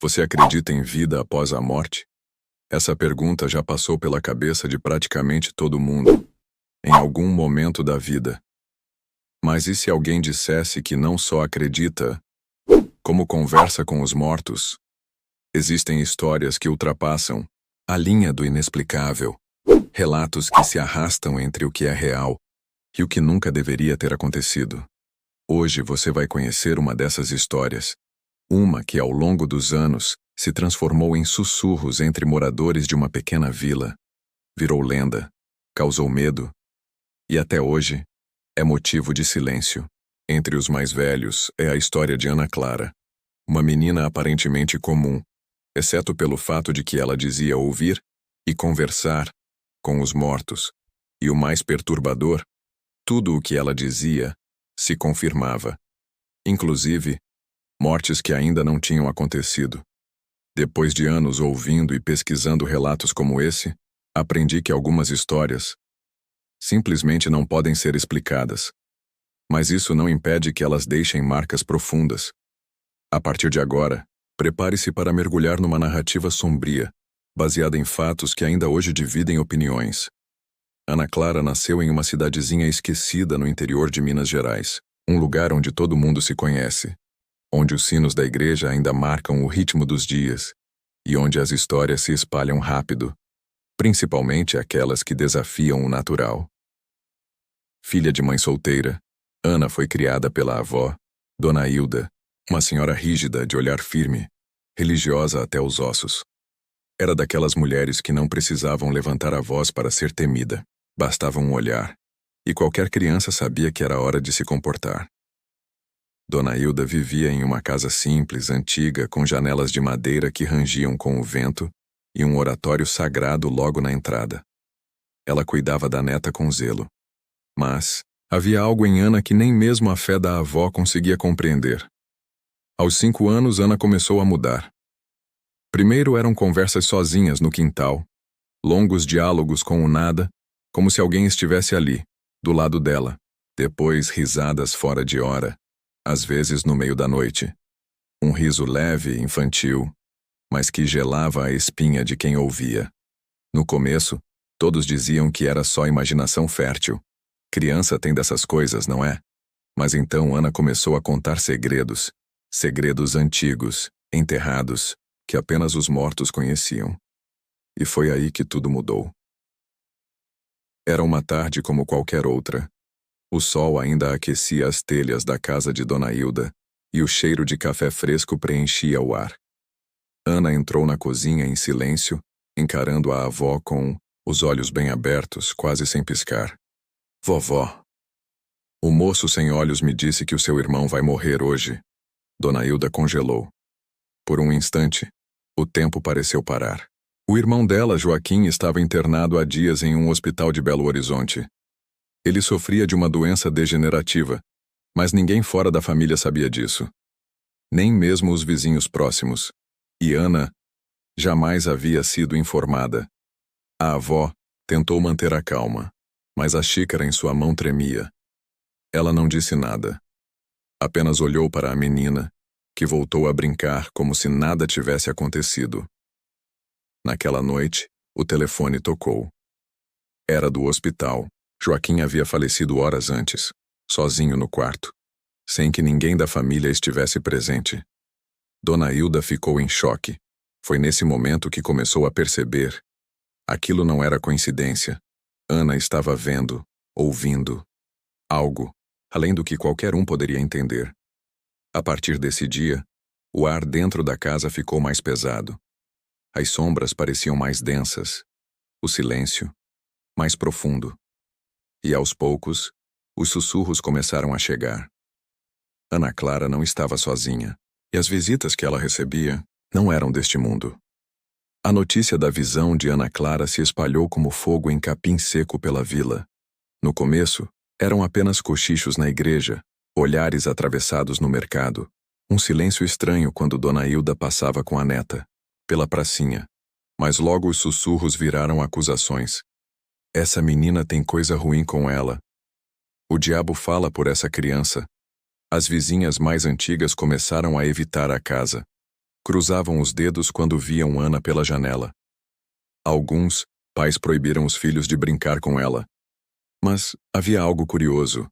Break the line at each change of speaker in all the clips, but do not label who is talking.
Você acredita em vida após a morte? Essa pergunta já passou pela cabeça de praticamente todo mundo, em algum momento da vida. Mas e se alguém dissesse que não só acredita, como conversa com os mortos? Existem histórias que ultrapassam a linha do inexplicável, relatos que se arrastam entre o que é real e o que nunca deveria ter acontecido. Hoje você vai conhecer uma dessas histórias. Uma que, ao longo dos anos, se transformou em sussurros entre moradores de uma pequena vila, virou lenda, causou medo e, até hoje, é motivo de silêncio. Entre os mais velhos é a história de Ana Clara, uma menina aparentemente comum, exceto pelo fato de que ela dizia ouvir e conversar com os mortos. E o mais perturbador, tudo o que ela dizia se confirmava. Inclusive, mortes que ainda não tinham acontecido. Depois de anos ouvindo e pesquisando relatos como esse, aprendi que algumas histórias simplesmente não podem ser explicadas. Mas isso não impede que elas deixem marcas profundas. A partir de agora, prepare-se para mergulhar numa narrativa sombria, baseada em fatos que ainda hoje dividem opiniões. Ana Clara nasceu em uma cidadezinha esquecida no interior de Minas Gerais, um lugar onde todo mundo se conhece, onde os sinos da igreja ainda marcam o ritmo dos dias e onde as histórias se espalham rápido, principalmente aquelas que desafiam o natural. Filha de mãe solteira, Ana foi criada pela avó, Dona Hilda, uma senhora rígida de olhar firme, religiosa até os ossos. Era daquelas mulheres que não precisavam levantar a voz para ser temida, bastava um olhar, e qualquer criança sabia que era hora de se comportar. Dona Hilda vivia em uma casa simples, antiga, com janelas de madeira que rangiam com o vento e um oratório sagrado logo na entrada. Ela cuidava da neta com zelo. Mas havia algo em Ana que nem mesmo a fé da avó conseguia compreender. Aos 5 anos, Ana começou a mudar. Primeiro eram conversas sozinhas no quintal, longos diálogos com o nada, como se alguém estivesse ali, do lado dela. Depois, risadas fora de hora, às vezes no meio da noite. Um riso leve, infantil, mas que gelava a espinha de quem ouvia. No começo, todos diziam que era só imaginação fértil. Criança tem dessas coisas, não é? Mas então Ana começou a contar segredos, segredos antigos, enterrados, que apenas os mortos conheciam. E foi aí que tudo mudou. Era uma tarde como qualquer outra. O sol ainda aquecia as telhas da casa de Dona Hilda e o cheiro de café fresco preenchia o ar. Ana entrou na cozinha em silêncio, encarando a avó com os olhos bem abertos, quase sem piscar. Vovó. O moço sem olhos me disse que o seu irmão vai morrer hoje. Dona Hilda congelou. Por um instante, o tempo pareceu parar. O irmão dela, Joaquim, estava internado há dias em um hospital de Belo Horizonte. Ele sofria de uma doença degenerativa, mas ninguém fora da família sabia disso. Nem mesmo os vizinhos próximos. E Ana jamais havia sido informada. A avó tentou manter a calma, mas a xícara em sua mão tremia. Ela não disse nada. Apenas olhou para a menina, que voltou a brincar como se nada tivesse acontecido. Naquela noite, o telefone tocou. Era do hospital. Joaquim havia falecido horas antes, sozinho no quarto, sem que ninguém da família estivesse presente. Dona Hilda ficou em choque. Foi nesse momento que começou a perceber. Aquilo não era coincidência. Ana estava vendo, ouvindo, algo, além do que qualquer um poderia entender. A partir desse dia, o ar dentro da casa ficou mais pesado. As sombras pareciam mais densas, o silêncio mais profundo. E aos poucos, os sussurros começaram a chegar. Ana Clara não estava sozinha, e as visitas que ela recebia não eram deste mundo. A notícia da visão de Ana Clara se espalhou como fogo em capim seco pela vila. No começo, eram apenas cochichos na igreja, olhares atravessados no mercado, um silêncio estranho quando Dona Hilda passava com a neta, pela pracinha. Mas logo os sussurros viraram acusações. Essa menina tem coisa ruim com ela. O diabo fala por essa criança. As vizinhas mais antigas começaram a evitar a casa. cruzavam os dedos quando viam Ana pela janela. Alguns pais proibiram os filhos de brincar com ela. Mas havia algo curioso.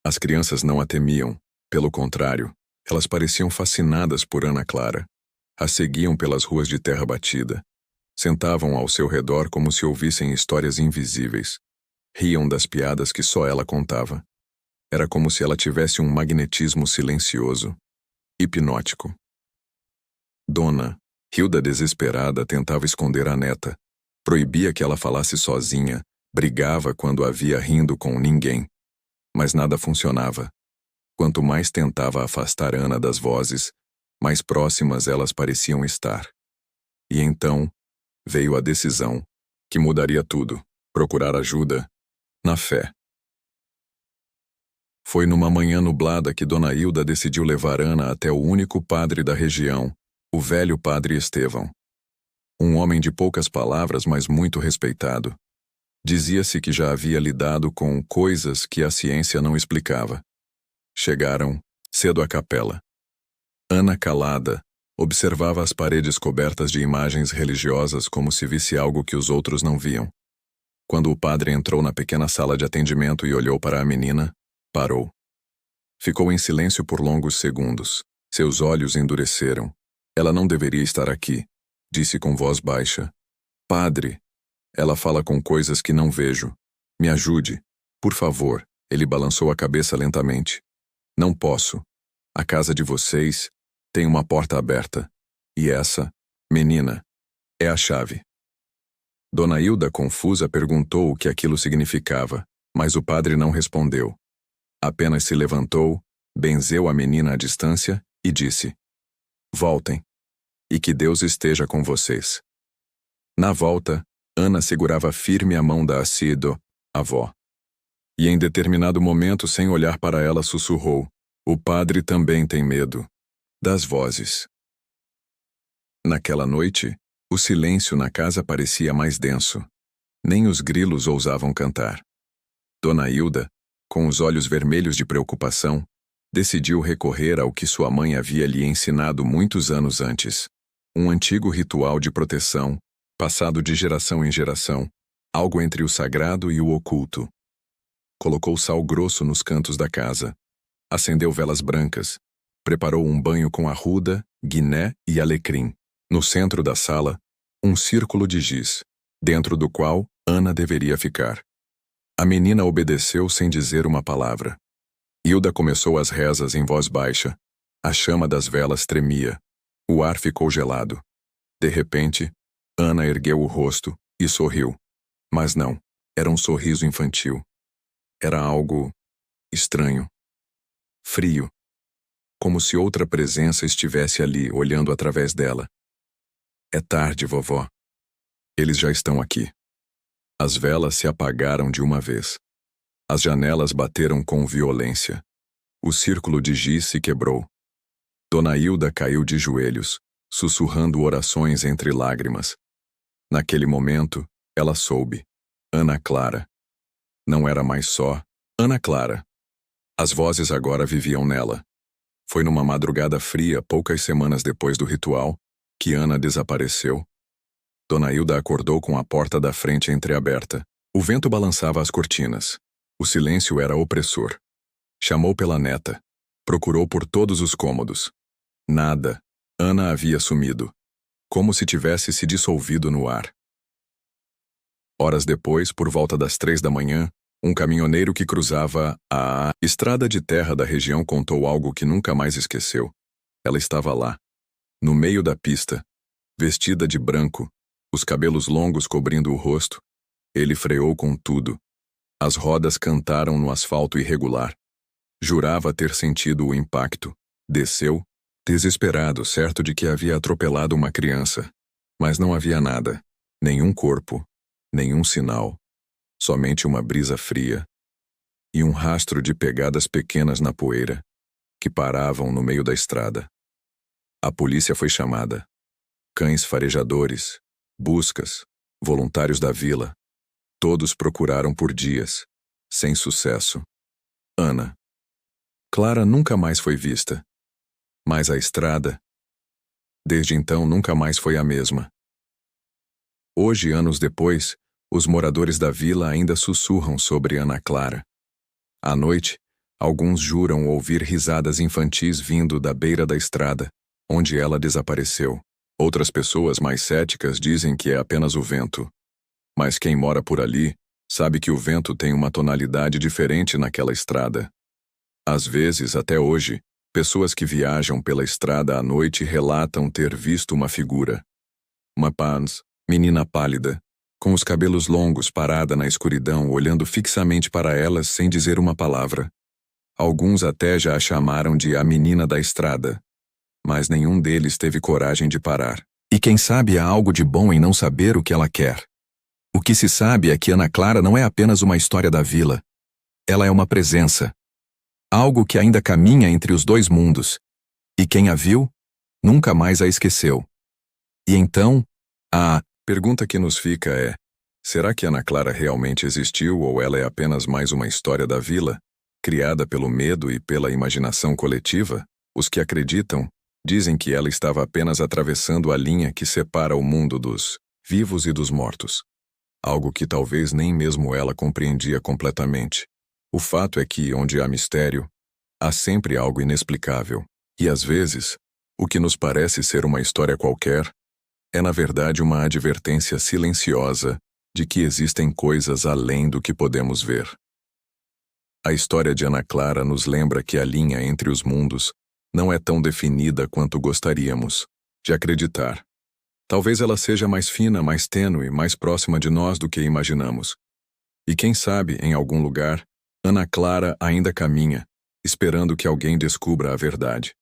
As crianças não a temiam, pelo contrário, elas pareciam fascinadas por Ana Clara. A seguiam pelas ruas de terra batida. Sentavam ao seu redor como se ouvissem histórias invisíveis. Riam das piadas que só ela contava. Era como se ela tivesse um magnetismo silencioso, hipnótico. Dona Hilda, desesperada, tentava esconder a neta. Proibia que ela falasse sozinha, brigava quando a via rindo com ninguém. Mas nada funcionava. Quanto mais tentava afastar Ana das vozes, mais próximas elas pareciam estar. E então veio a decisão, que mudaria tudo: procurar ajuda, na fé. Foi numa manhã nublada que Dona Hilda decidiu levar Ana até o único padre da região, o velho padre Estevão. Um homem de poucas palavras, mas muito respeitado. Dizia-se que já havia lidado com coisas que a ciência não explicava. Chegaram cedo à capela. Ana, calada, observava as paredes cobertas de imagens religiosas como se visse algo que os outros não viam. Quando o padre entrou na pequena sala de atendimento e olhou para a menina, parou. Ficou em silêncio por longos segundos. Seus olhos endureceram. Ela não deveria estar aqui, disse com voz baixa. Padre, ela fala com coisas que não vejo. Me ajude, por favor. Ele balançou a cabeça lentamente. Não posso. A casa de vocês tem uma porta aberta. E essa, menina, é a chave. Dona Hilda, confusa, perguntou o que aquilo significava, mas o padre não respondeu. Apenas se levantou, benzeu a menina à distância e disse: Voltem. E que Deus esteja com vocês. Na volta, Ana segurava firme a mão da Acido, avó. E em determinado momento, sem olhar para ela, sussurrou: O padre também tem medo. Das vozes. Naquela noite, o silêncio na casa parecia mais denso. Nem os grilos ousavam cantar. Dona Hilda, com os olhos vermelhos de preocupação, decidiu recorrer ao que sua mãe havia lhe ensinado muitos anos antes. Um antigo ritual de proteção, passado de geração em geração, algo entre o sagrado e o oculto. Colocou sal grosso nos cantos da casa. Acendeu velas brancas. Preparou um banho com arruda, guiné e alecrim. No centro da sala, um círculo de giz, dentro do qual Ana deveria ficar. A menina obedeceu sem dizer uma palavra. Hilda começou as rezas em voz baixa. A chama das velas tremia. O ar ficou gelado. De repente, Ana ergueu o rosto e sorriu. Mas não, era um sorriso infantil. Era algo estranho. Frio. Como se outra presença estivesse ali, olhando através dela. É tarde, vovó. Eles já estão aqui. As velas se apagaram de uma vez. As janelas bateram com violência. O círculo de giz se quebrou. Dona Hilda caiu de joelhos, sussurrando orações entre lágrimas. Naquele momento, ela soube. Ana Clara. Não era mais só Ana Clara. As vozes agora viviam nela. Foi numa madrugada fria, poucas semanas depois do ritual, que Ana desapareceu. Dona Hilda acordou com a porta da frente entreaberta. O vento balançava as cortinas. O silêncio era opressor. Chamou pela neta. Procurou por todos os cômodos. Nada. Ana havia sumido. Como se tivesse se dissolvido no ar. Horas depois, por volta das 3 da manhã, um caminhoneiro que cruzava a estrada de terra da região contou algo que nunca mais esqueceu. Ela estava lá, no meio da pista, vestida de branco, os cabelos longos cobrindo o rosto. Ele freou com tudo. As rodas cantaram no asfalto irregular. Jurava ter sentido o impacto. Desceu, desesperado, certo de que havia atropelado uma criança. Mas não havia nada. Nenhum corpo. Nenhum sinal. Somente uma brisa fria. E um rastro de pegadas pequenas na poeira, que paravam no meio da estrada. A polícia foi chamada. Cães farejadores, buscas, voluntários da vila. Todos procuraram por dias, sem sucesso. Ana Clara nunca mais foi vista. Mas a estrada Desde então nunca mais foi a mesma. Hoje, anos depois, os moradores da vila ainda sussurram sobre Ana Clara. À noite, alguns juram ouvir risadas infantis vindo da beira da estrada, onde ela desapareceu. Outras pessoas mais céticas dizem que é apenas o vento. Mas quem mora por ali sabe que o vento tem uma tonalidade diferente naquela estrada. Às vezes, até hoje, pessoas que viajam pela estrada à noite relatam ter visto uma figura. Uma menina pálida, com os cabelos longos parada na escuridão, olhando fixamente para elas sem dizer uma palavra. Alguns até já a chamaram de a menina da estrada. Mas nenhum deles teve coragem de parar. E quem sabe há algo de bom em não saber o que ela quer. O que se sabe é que Ana Clara não é apenas uma história da vila. Ela é uma presença. Algo que ainda caminha entre os dois mundos. E quem a viu, nunca mais a esqueceu. E então, a pergunta que nos fica é: será que Ana Clara realmente existiu ou ela é apenas mais uma história da vila, criada pelo medo e pela imaginação coletiva? Os que acreditam dizem que ela estava apenas atravessando a linha que separa o mundo dos vivos e dos mortos. Algo que talvez nem mesmo ela compreendia completamente. O fato é que, onde há mistério, há sempre algo inexplicável. E às vezes, o que nos parece ser uma história qualquer é na verdade uma advertência silenciosa de que existem coisas além do que podemos ver. A história de Ana Clara nos lembra que a linha entre os mundos não é tão definida quanto gostaríamos de acreditar. Talvez ela seja mais fina, mais tênue, mais próxima de nós do que imaginamos. E quem sabe, em algum lugar, Ana Clara ainda caminha, esperando que alguém descubra a verdade.